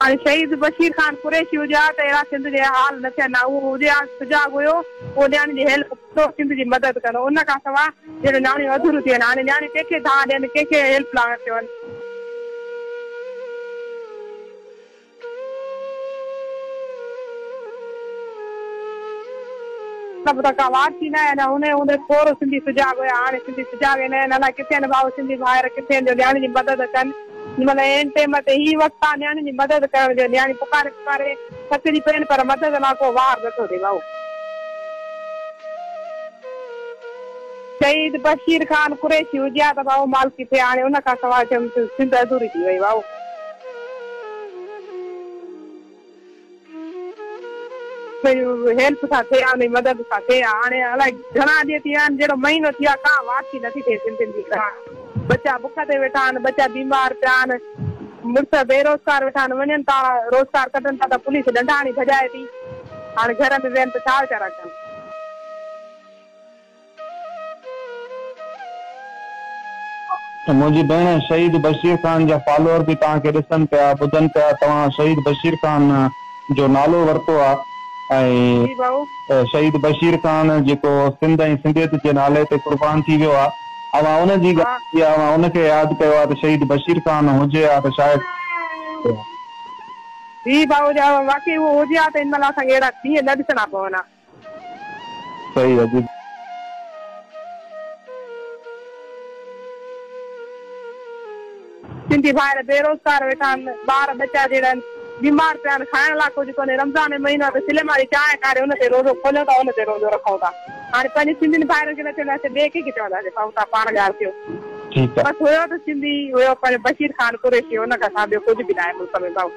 हाणे शहीद बशीर खान कुरैशी हुजे हा त अहिड़ा सिंध जे हाल न थियनि हा। उहो हुजे हा सुजाॻ हुयो, उहो न्याणी जी हेल्प सिंध जी मदद कंदो। उन खां सवाइ जहिड़ो न्याणियूं अधूरियूं थियनि। हाणे न्याणियूं कंहिंखे धां ॾियनि, कंहिंखे हेल्प लाइ थियनि। सभु त का वार थी न आहे उन थोरो सिंधी सुजाॻ हुया। हाणे सिंधी सुजाॻ आहिनि अलाए किथे आहिनि भाऊ सिंधी ॿाहिरि किथे आहिनि जो न्याणी जी मदद कनि। मतलब एन टाइम ते ही वक़्तु आहे न्याणी जी मदद करण जो। न्याणी पुकारे पुकारे थकिजी पइनि पर मदद लाइ को वार नथो ॾे भाऊ। शहीद बशीर खान कुरैशी हुजे हा त भाऊ मालकी थिए। हाणे उन खां सवाइ सिंध अधूरी थी वई भाऊ। हेल्प सां थिए हा, मदद सां थिए हा। हाणे अलाए घणा ॾींहं थी विया आहिनि, जहिड़ो महीनो थी वियो आहे का वापसी नथी थिए सिंधियुनि जी। बच्चा बुख ते वेठा आहिनि, बच्चा बीमार पिया आहिनि, मुड़ुस बेरोज़गार वेठा आहिनि, वञनि था रोज़गार कढनि था त पुलिस डंडाणी भॼाए थी। हाणे घर में वेहनि त छा वीचारा कनि। मुंहिंजी भेण शहीद बशीर खान जा फॉलोअर बि तव्हांखे ॾिसनि पिया ॿुधनि पिया। तव्हां शहीद बशीर खान जो नालो वरितो आहे ऐं शहीद बशीर खान जेको सिंध ऐं सिंधियत जे नाले ते क़ुर्बान थी वियो आहे, अवां उनजी उनखे यादि कयो आहे त शहीद बशीर खान हुजे हा त शायदि जी भाऊ बाक़ी उहो हुजे हा त हिन महिल असांखे अहिड़ा ॾींहं न ॾिसणा पवनि हा। सही आहे। सिंधी ॿाहिरि बेरोज़गार वेठा आहिनि, ॿार बच्चा जहिड़ा आहिनि बीमार पिया आहिनि, खाइण लाइ कुझु कोन्हे। रमज़ान जो महीनो आहे त सिलेम वारी चांहि कारे हुन ते रोज़ो खोलियो था, हुन ते रोज़ो रखूं था। हाणे पंहिंजी सिंधियुनि ॿाहिरि खे न चवंदासीं ॿिए कंहिंखे चवंदासीं भाऊ तव्हां पाण ॻाल्हि कयो। बसि हुयो त सिंधी हुयो पंहिंजो बशीर खान कुरैशी, हुन खां ॿियो कुझु बि न आहे मुल्क में भाऊ।